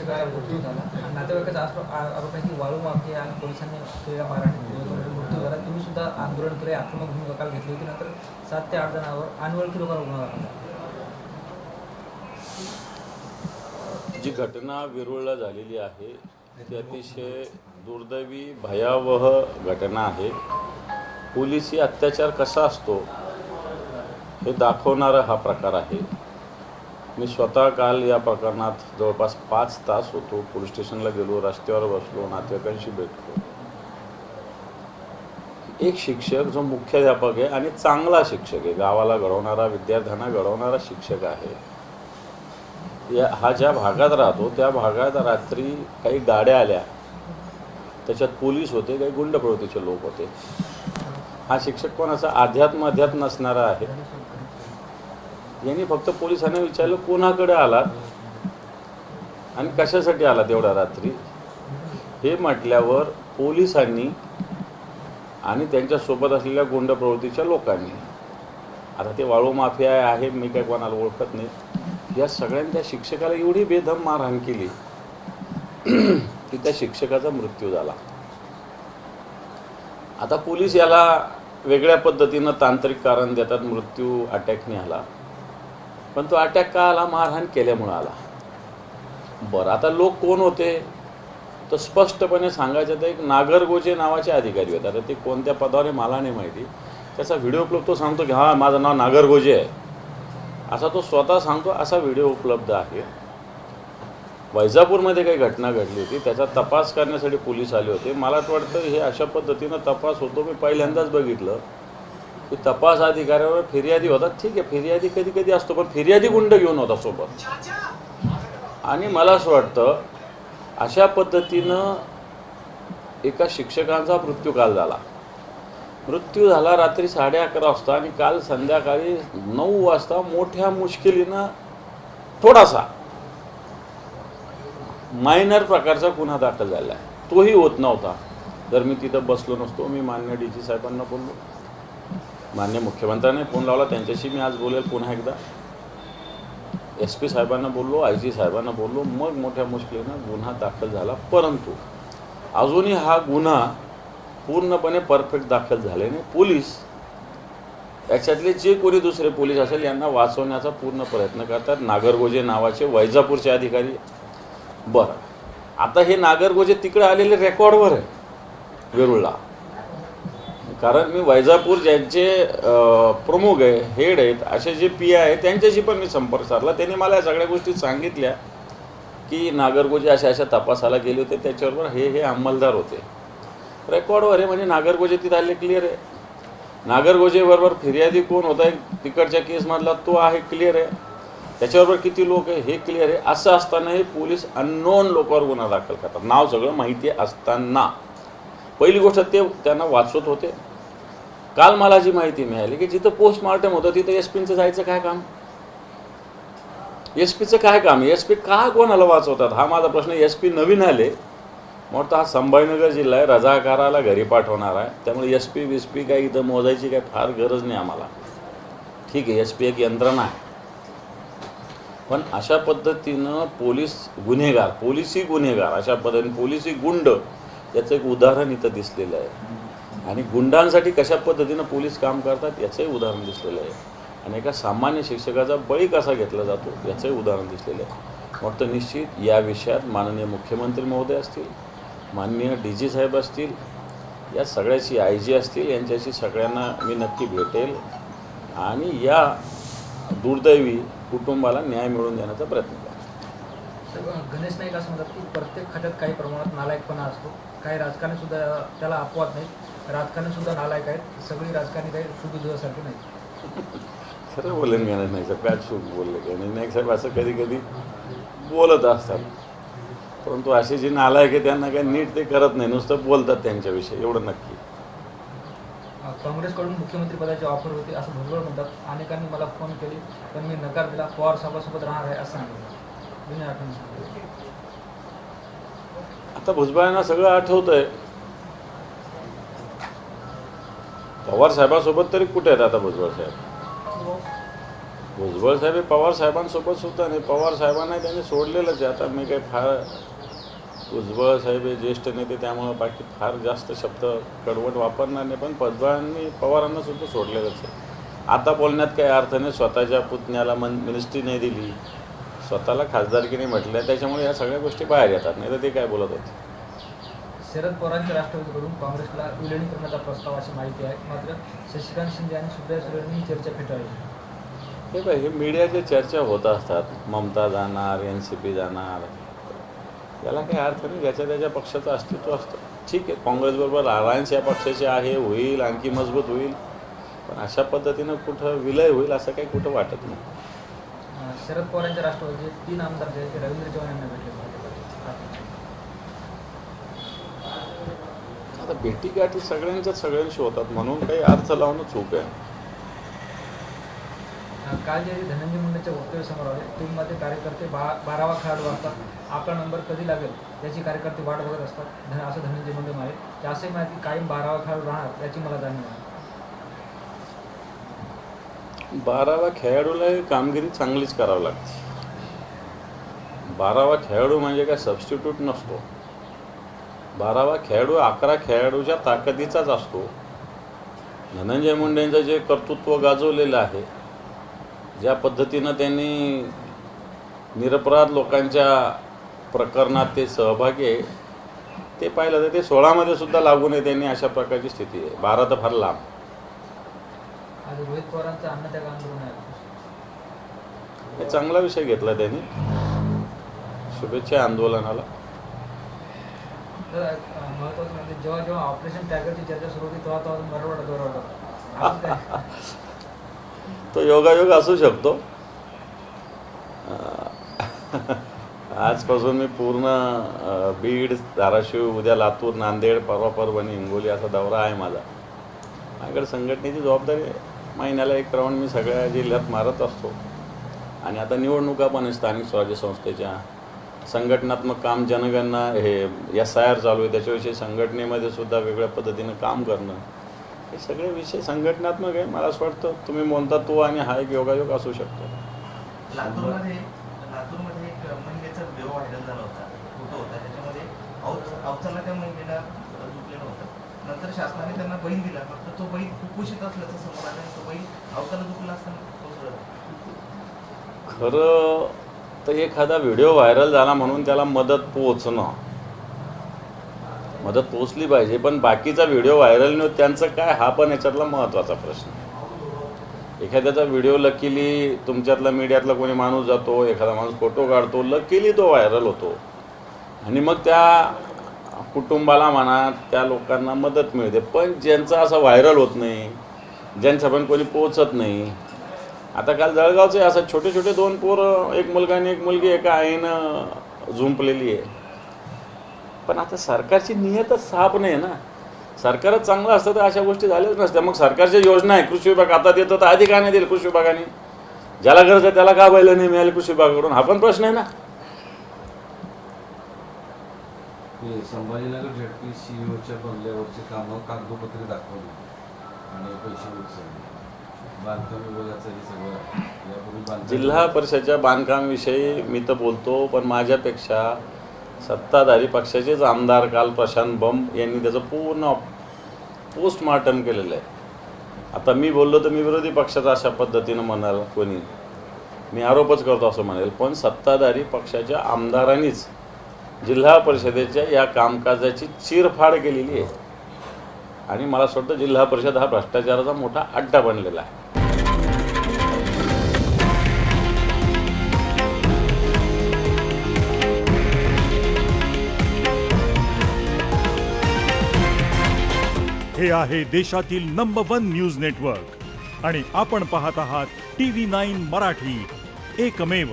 शिक्षकाला मृत्यू झाला आणि नातेवाईकाचा आरोप आहे की वाळू माफिया आणि पोलिसांनी केलेल्या मारहाणीत मृत्यू झाला. तुम्ही सुद्धा आंदोलन केले, आक्रमक भूमिका काल घेतली होती. नंतर 7 ते 8 जणांवर अनोळखी लोकांवर गुन्हा दाखल झाला. जी घटना वेरूळला झालेली आहे ती अतिशय दुर्दैवी भयावह घटना आहे. पोलिसी अत्याचार कसा असतो हे दाखवणारा हा प्रकार आहे. मी स्वतः काल या प्रकरणात जवळपास 5 तास होतो. पोलीस स्टेशनला गेलो, रस्त्यावर बसलो, नातेवाईकांशी भेटलो. एक शिक्षक जो मुख्याध्यापक आहे आणि चांगला शिक्षक आहे, गावाला घडवणारा, विद्यार्थ्यांना घडवणारा शिक्षक आहे, हा ज्या भागात राहतो त्या भागात रात्री काही गाड्या आल्या, त्याच्यात पोलीस होते, काही गुंड प्रवृत्तीचे लोक होते. हा शिक्षक कोणाचा अध्यात्म नसणारा आहे. यांनी फक्त पोलिसांना विचारलं कोणाकडे आलात आणि कशासाठी आलात एवढ्या रात्री. हे म्हटल्यावर पोलिसांनी आणि त्यांच्यासोबत असलेल्या गुंड प्रवृत्तीच्या लोकांनी, आता ते वाळू माफिया आहे, मी काय कोणाला ओळखत नाही, या सगळ्यांनी त्या शिक्षकाला एवढी बेदम मारहाण केली की त्या शिक्षकाचा मृत्यू झाला. आता पोलीस याला वेगळ्या पद्धतीनं तांत्रिक कारण देतात, मृत्यू अटॅकने आला. पण तो अटॅक का आला? मारहाण केल्यामुळं आला. बरं, आता लोक कोण होते तर स्पष्टपणे सांगायचं तर एक नागरगोजे नावाचे अधिकारी होते. आता ते कोणत्या पदावर मला नाही माहिती. त्याचा व्हिडिओ उपलब्ध, तो सांगतो की हां माझं नाव नागरगोजे आहे, असा तो स्वतः सांगतो. असा व्हिडिओ उपलब्ध आहे. वैजापूरमध्ये काही घटना घडली होती, त्याचा तपास करण्यासाठी पोलीस आले होते. मला वाटतं हे अशा पद्धतीनं तपास होतो मी पहिल्यांदाच बघितलं की तपास अधिकाऱ्यावर फिर्यादी होता. ठीक आहे, फिर्यादी कधी कधी असतो, पण फिर्यादी गुंड घेऊन होता सोबत. आणि मला असं वाटतं अशा पद्धतीनं एका शिक्षकांचा मृत्यू काल झाला. मृत्यू झाला रात्री 11:30 वाजता आणि काल संध्याकाळी 9 वाजता मोठ्या मुश्किलीनं थोडासा मायनर प्रकारचा गुन्हा दाखल झाला आहे. तोही होत नव्हता जर मी तिथं बसलो नसतो. मी मान्य DG साहेबांना बोललो, मान्य मुख्यमंत्र्यांनी फोन लावला, त्यांच्याशी मी आज बोलेल पुन्हा एकदा. SP साहेबांना बोललो, IG साहेबांना बोललो, मग मोठ्या मुश्किलीनं गुन्हा दाखल झाला. परंतु अजूनही हा गुन्हा पूर्णपणे परफेक्ट दाखल झाले नाही. पोलीस याच्यातले जे कोणी दुसरे पोलीस असेल यांना वाचवण्याचा पूर्ण प्रयत्न करतात. नागरगोजे नावाचे वैजापूरचे अधिकारी. बरं, आता हे नागरगोजे तिकडे आलेले रेकॉर्डवर आहे वेरूळला. कारण मी वैजापूर ज्यांचे प्रमुख आहे, हेड आहेत, असे जे PI आहेत त्यांच्याशी पण मी संपर्क साधला. त्यांनी मला या सगळ्या गोष्टी सांगितल्या की नागरगोजे अशा तपासाला गेले होते, त्याच्याबरोबर हे अंमलदार होते. रेकॉर्डवर आहे, म्हणजे नागरगोजे तिथे आले, क्लिअर आहे. नागरगोजेबरोबर फिर्यादी कोण होता आहे तिकडच्या केसमधला तो आहे, क्लिअर आहे. त्याच्याबरोबर किती लोक आहे हे क्लिअर आहे. असं असतानाही पोलीस अननोन लोकांवर गुन्हा दाखल करतात, नाव सगळं माहिती असताना. पहिली गोष्ट ते त्यांना वाचवत होते. काल मला जी माहिती मिळाली की जिथं पोस्टमॉर्टम होतं तिथं SPचं जायचं काय काम? SPचं काय काम? SP का कोणाला वाचवतात हा माझा प्रश्न. SP नवीन आले, मोठा हा संभाजीनगर जिल्हा आहे, रजाकाराला घरी पाठवणार आहे. त्यामुळे SP काही इथं मोजायची काही फार गरज नाही आम्हाला. ठीक आहे, SP एक यंत्रणा आहे, पण अशा पद्धतीनं पोलीस गुन्हेगार, पोलिसी गुन्हेगार, अशा पद्धतीने पोलिसी गुंड, याचं एक उदाहरण इथं दिसलेलं आहे. आणि गुंडांसाठी कशा पद्धतीनं पोलीस काम करतात याचंही उदाहरण दिसलेलं आहे. आणि एका सामान्य शिक्षकाचा बळी कसा घेतला जातो याचंही उदाहरण दिसलेलं आहे. वाटतं निश्चित या विषयात माननीय मुख्यमंत्री महोदय असतील, माननीय DG साहेब असतील, या सगळ्याची IG असतील, यांच्याशी सगळ्यांना मी नक्की भेटेल आणि या दुर्दैवी कुटुंबाला न्याय मिळवून देण्याचा प्रयत्न करेल. गणेश नाईक असं म्हणतात की प्रत्येक खात्यात काही प्रमाणात नालायकपणा असतो. काही राजकारणी सुद्धा त्याला अपवाद नाही, राजकारणी सुद्धा नालायक आहेत. सगळी राजकारणी काही शुद्ध दुधासारखी नाही. खरं बोलले गणेश नाईक साहेब, पॅच शूट बोलले. गणेश नाईक साहेब असं कधी कधी बोलत असतात, परंतु असे जे नालायक आहे त्यांना काही नीट ते करत नाही, नुसतं बोलतात त्यांच्याविषयी, एवढं नक्की. काँग्रेसकडून मुख्यमंत्री पदाची ऑफर होती असं भुजबळ म्हणतात. अनेकांनी मला फोन केले पण मी नकार दिला. पवार साहेबांसोबत राहणार आहे असं सांगितलं. आता भुजबळांना सगळं आठवतंय. पवार साहेबांसोबत तरी कुठे आहेत आता भुजबळ साहेब? भुजबळ साहेब हे पवार साहेबांसोबत सुद्धा नाही, पवार साहेबांना त्यांनी सोडलेलंच आहे. आता मी काही फार भुजबळ साहेब हे ज्येष्ठ नेते त्यामुळं बाकी फार जास्त शब्द कडवट वापरणार नाही, पण भुजबळांनी पवारांना सुद्धा सोडलेलंच आहे. आता बोलण्यात काही अर्थ नाही. स्वतःच्या पुतण्याला मिनिस्ट्री नाही दिली, स्वतःला खासदारकीने म्हटलं, त्याच्यामुळे या सगळ्या गोष्टी बाहेर येतात. नाही तर ते काय बोलत होते. शरद पवारांच्या राष्ट्रवादीकडून काँग्रेसला विलिनीकरणाचा प्रस्ताव अशी माहिती आहे. मात्र शशिकांत शिंदे आणि सुप्रिया सुळेंनी ही चर्चा फेटाळली. हे बाई, हे मीडियाच्या चर्चा होत असतात. ममता जाणार, NCP जाणार, याला काही अर्थ नाही. ज्याच्या त्याच्या पक्षाचं अस्तित्व असतं. ठीक आहे, काँग्रेसबरोबर अलायन्स या पक्षाची आहे, होईल, आणखी मजबूत होईल, पण अशा पद्धतीनं कुठं विलय होईल असं काही कुठं वाटत नाही. शरद पवारांच्या राष्ट्रवादीचे 3 आमदार जे आहेत ते रवींद्र चव्हाण यांना भेटले. आता भेटीगाठी सगळ्यांशी होतात, म्हणून काही अर्थ लावणं चूक आहे. काल जे धनंजय मुंडेच्या वक्तव्य समोर आले, टीममध्ये कार्यकर्ते 12वा खेळाडू असतात, आपला नंबर कधी लागेल याची कार्यकर्ते वाट बघत असतात, असं धनंजय मुंडे म्हणाले. ते असे माहिती कायम 12वा खेळाडू राहणार याची मला जाणीव आहे. 12वा खेळाडूला कामगिरी चांगलीच करावी लागते. 12वा खेळाडू म्हणजे काय सबस्टिट्यूट नसतो. 12वा खेळाडू 11 खेळाडूच्या ताकदीचाच असतो. धनंजय मुंडेंचं जे कर्तृत्व गाजवलेलं आहे, ज्या पद्धतीनं त्यांनी निरपराध लोकांच्या प्रकरणात ते सहभागी आहे, ते पाहिलं तर ते 16मध्ये सुद्धा लागू नये त्यांनी, अशा प्रकारची स्थिती आहे. 12 तर फार लांब. आज रोहित पवारांचं अन्नत्याग आंदोलन आहे. हे चांगला विषय घेतला त्यांनी. शुभेच्छा आंदोलनाला. तर महत्त्वाचं म्हणजे जेव्हा जेव्हा ऑपरेशन टॅगरची चर्चा सुरू होती तेव्हा मराठवाडा दौरा होता. तो योगायोग असू शकतो. आजपासून मी पूर्ण बीड, धाराशिव, उद्या लातूर, नांदेड, परवा परभणी, हिंगोली असा दौरा आहे माझा. माझ्याकडे संघटनेची जबाबदारी आहे. महिन्याला 1 राऊंड मी सगळ्या जिल्ह्यात मारत असतो. आणि आता निवडणुका पण आहे स्थानिक स्वराज्य संस्थेच्या. संघटनात्मक काम, जनगणना, हे SIR चालू आहे, त्याच्याविषयी संघटनेमध्ये सुद्धा वेगळ्या पद्धतीनं काम करणं, हे सगळे विषय संघटनात्मक आहे. मला असं वाटतं तुम्ही म्हणता तो आणि हा एक योगायोग असू शकतो. लातूरमध्ये एक महिलेचा व्हिडिओ व्हायरल झाला होता, फोटो होता, त्याच्यामध्ये अवचाला त्या महिलेला झुकलेलं होतं. नंतर शासनाने त्यांना बहीण दिला, फक्त तो बहीण कुपोषित असल्याचं समोर आलं. तो बहीण अवचाला झुकला असताना कोसळला. खरं तर एखादा व्हिडिओ व्हायरल झाला म्हणून त्याला मदत पोचली पाहिजे, पण बाकीचा व्हिडिओ व्हायरल नाही होत त्यांचं काय, हा पण याच्यातला महत्त्वाचा प्रश्न. एखाद्याचा व्हिडिओ लकीली तुमच्यातला मीडियातला कोणी माणूस जातो, एखादा माणूस फोटो काढतो, लकीली तो व्हायरल होतो आणि मग त्या कुटुंबाला म्हणा, त्या लोकांना मदत मिळते. पण ज्यांचं असं व्हायरल होत नाही, ज्यांचं पण कोणी पोचत नाही. आता काल जळगावचे असं छोटे छोटे 2 पोरं, एक मुलगा आणि एक मुलगी एका आईनं झुंपलेली आहे. पण आता सरकारची नियतच साफ नाही ना. सरकारच चांगलं असतं तर अशा गोष्टी झाल्याच नसत्या. मग सरकारच्या योजना आहे, कृषी विभाग आता देतो तर आधी का नाही दिलं कृषी विभागाने? ज्याला गरज आहे त्याला का बैल नाही मिळाली कृषी विभागाकडून? हा पण प्रश्न आहे ना. संभाजीनगर ZPCOच्या बंगल्यावरचे कामं कागदोपत्री दाखवली आणि पैसे उचलले. बांधकाम विभागाचं हे सगळं यापूर्वी जिल्हा परिषदेच्या बांधकामविषयी मी तर बोलतो, पण माझ्यापेक्षा सत्ताधारी पक्षाचेच आमदार काल प्रशांत बंब यांनी त्याचं पूर्ण पोस्टमार्टम केलेलं आहे. आता मी बोललो तर मी विरोधी पक्षाचा अशा पद्धतीनं म्हणाल कोणी, मी आरोपच करतो असं म्हणेल, पण सत्ताधारी पक्षाच्या आमदारांनीच जिल्हा परिषदेच्या या कामकाजाची चीरफाड केलेली आहे. आणि मला असं वाटतं जिल्हा परिषद हा भ्रष्टाचाराचा मोठा अड्डा बनलेला आहे. हे आहे देशातील नंबर 1 न्यूज नेटवर्क आणि आपण पाहत आहात TV9 मराठी, एकमेव.